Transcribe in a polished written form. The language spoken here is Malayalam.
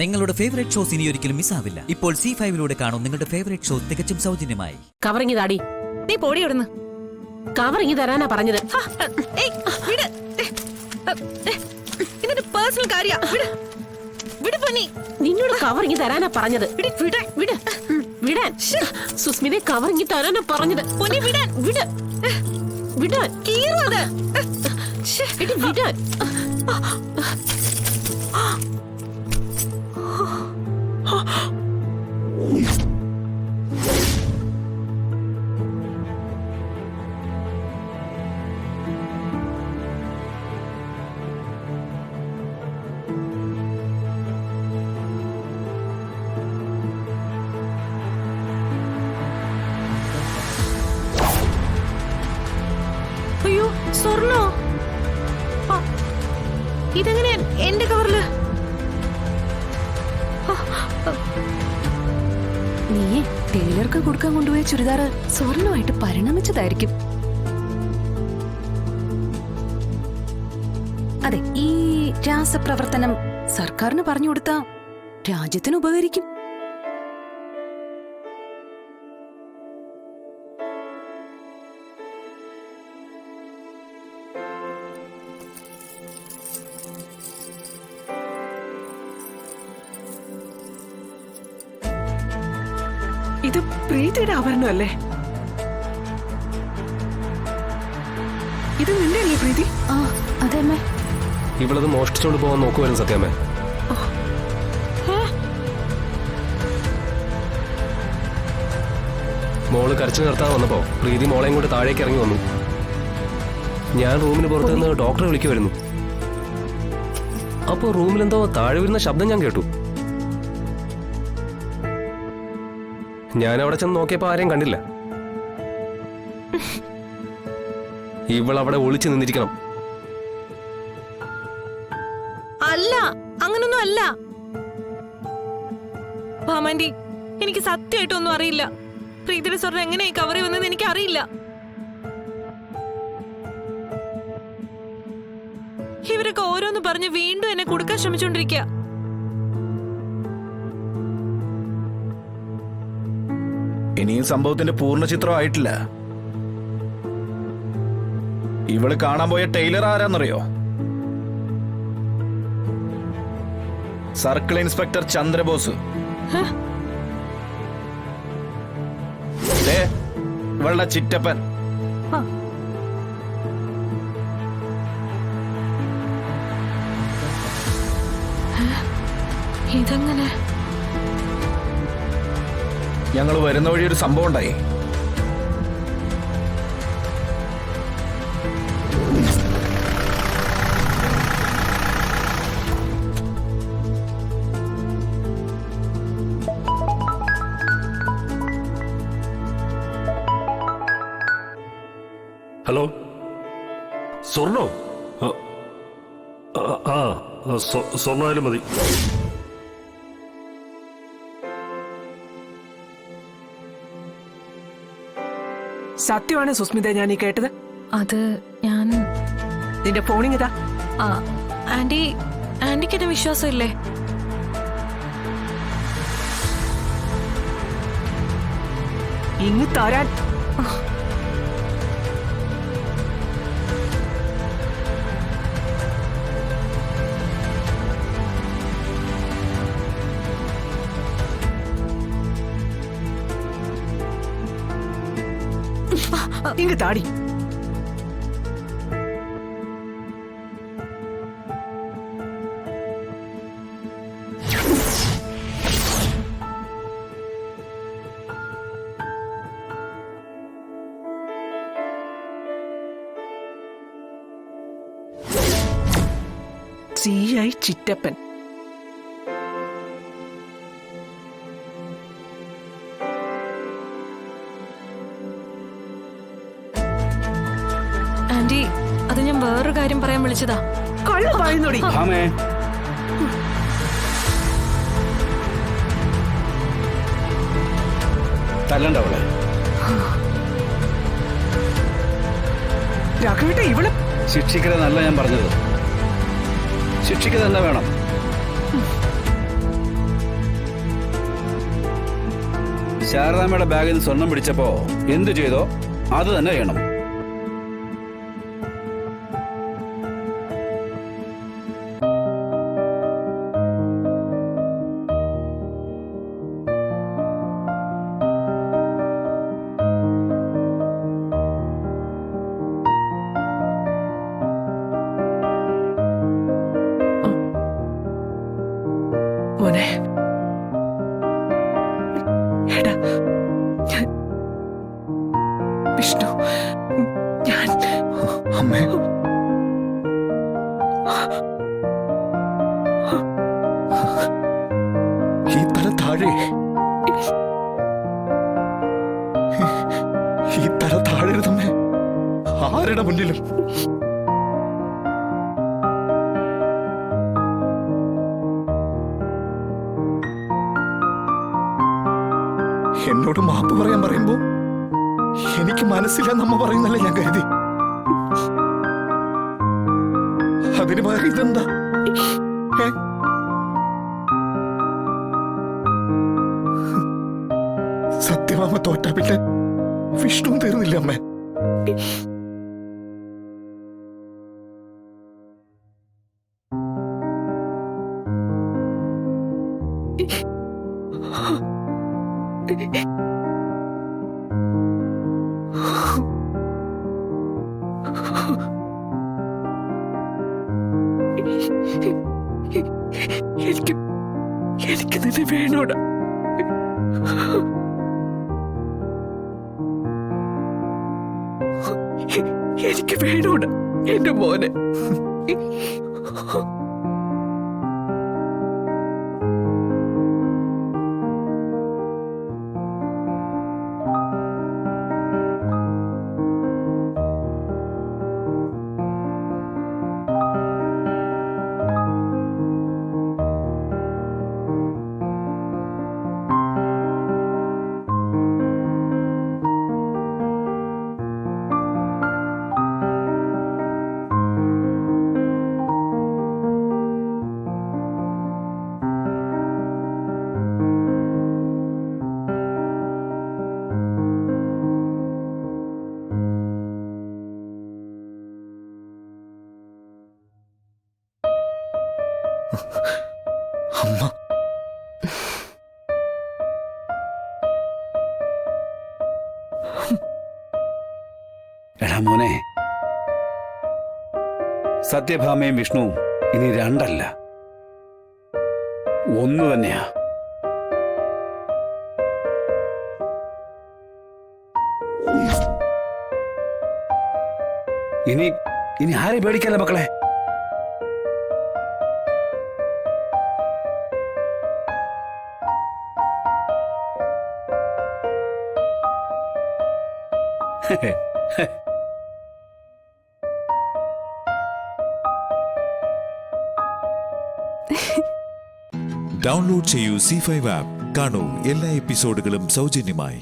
നിങ്ങളുടെ ഫേവറേറ്റ് ഷോസ് ഇനി ഒരിക്കലും മിസ്സാവില്ല. ഇപ്പോൾ C5 കാണും നിങ്ങളുടെ ഫേവറേറ്റ് ഷോ തികച്ചും സൗജന്യമായി. കവറിങ് താടി, നീ പോടി ഇവിടുന്ന്. കവറിങ് തരാനാ പറഞ്ഞത്. ഇതിന്റെ പേഴ്സണൽ കാര്യ. വിട് പൊന്നി. നിന്നോട് കവറിങ് തരാനാ പറഞ്ഞത്. വിടാൻ. സുസ്മിതെ കവറിങ് തരാനാ പറഞ്ഞത്. പൊന്നി വിടാൻ. വിടാൻ. കീറുന്നത്. വിടാൻ. അയ്യോ, സ്വർണ്ണോ? ഇതെങ്ങനെ എന്റെ കവറില്? നീ ടൈലർക്ക് കൊടുക്കാൻ കൊണ്ടുപോയ ചുരിദാറ് സ്വർണ്ണമായിട്ട് പരിണമിച്ചതായിരിക്കും. അതെ, ഈ രാസപ്രവർത്തനം സർക്കാരിന് പറഞ്ഞു കൊടുത്താ രാജ്യത്തിന് ഉപകരിക്കും. ഇത് പ്രീതിയുടെ ആഭരണമല്ലേ? ഇത് നിന്റെ അല്ലേ പ്രീതി? ആ അതെ അമ്മേ. ഇവളത് മോഷ്ടിച്ചോണ്ട് പോകാൻ നോക്കുവായിരുന്നു സത്യമേ. മോള് കരച്ചിൽ നിർത്താൻ വന്നപ്പോ പ്രീതി മോളെയും കൊണ്ട് താഴേക്ക് ഇറങ്ങി വന്നു. ഞാൻ റൂമിന് പുറത്ത് നിന്ന് ഡോക്ടറെ വിളിക്കുമായിരുന്നു. അപ്പോ റൂമിലെന്തോ താഴെ വരുന്ന ശബ്ദം ഞാൻ കേട്ടു. ഞാൻ അവിടെ ചെന്ന് നോക്കിയപ്പോ ആരെയും കണ്ടില്ല. ഇവളവിടെ ഒളിച്ചു നിന്നിരിക്കണം. അല്ല, അങ്ങനൊന്നും അല്ല ഭാമാൻഡി. എനിക്ക് സത്യമായിട്ടൊന്നും അറിയില്ല. പ്രീതിയുടെ സ്വർണ്ണം എങ്ങനെയായി കവറി വന്നത് എനിക്ക് അറിയില്ല. ഇവരൊക്കെ ഓരോന്ന് പറഞ്ഞ് വീണ്ടും എന്നെ കൊടുക്കാൻ ശ്രമിച്ചോണ്ടിരിക്കുക. ഇനിയും സംഭവത്തിന്റെ പൂർണ്ണ ചിത്രം ആയിട്ടില്ല. ഇവള് കാണാൻ പോയ ടൈലർ ആരാന്നറിയോ? Circle inspector Chandrabose. ഇവളുടെ ചിറ്റപ്പൻ. ഇതെങ്ങനെ? ഞങ്ങൾ വരുന്ന വഴി ഒരു സംഭവം ഉണ്ടായി. ഹലോ, സ്വർണ്ണോ? സ്വർണ്ണമായാലും മതി. സത്യമാണ് സുസ്മിത ഞാൻ ഈ കേട്ടത്. അത് ഞാൻ നിന്റെ ഫോണിങ് ഇതാ. ആന്റിക്ക് എന്നെ വിശ്വാസമില്ലേ? ഇങ്ങ് തരാൻ. ഇങ്ങ് താടി. CI ചിറ്റപ്പൻ. ആന്റി, അത് ഞാൻ വേറൊരു കാര്യം പറയാൻ വിളിച്ചതാ. കള്ള പറയുന്നോടി. തല്ലണ്ടവളെ. രാഘവേട്ട, ഇവള് ശിക്ഷിക്കരുതെന്നല്ല ഞാൻ പറഞ്ഞത്. ശിക്ഷിക്കുക തന്നെ വേണം. ശാരദാമ്മയുടെ ബാഗിൽ നിന്ന് സ്വർണം പിടിച്ചപ്പോ എന്തു ചെയ്തോ അത് തന്നെ ചെയ്യണം. മോനെ എടാ വിഷ്ണു ഞാൻ അമ്മേ, ഈ തല താഴെ, ഈ തല താഴരുതമ്മേ, ആരുടെ മുന്നിലും. എന്നോട് മാപ്പ് പറയാൻ പറയുമ്പോ എനിക്ക് മനസ്സിലാന്ന് അമ്മ പറയുന്നല്ലേ ഞാൻ കരുതി. അതിന് പകരം ഇതെന്താ? ഏ? സത്യമാമ തോറ്റാ പിന്നെ വിഷ്ണു തീർന്നില്ല അമ്മേ. എനിക്ക് എനിക്ക് നിന്നെ വേണോടാ. എനിക്ക് വേണോടാ എന്റെ മോനെ. അമ്മ, എടാ മോനെ, സത്യഭാമയും വിഷ്ണുവും ഇനി രണ്ടല്ല, ഒന്ന് തന്നെയാ. ഇനി ഇനി ആരെ പേടിക്കല്ല മക്കളെ. ഡൗൺലോഡ് ചെയ്യൂ C5 ആപ്പ്. കാണൂ എല്ലാ എപ്പിസോഡുകളും സൗജന്യമായി.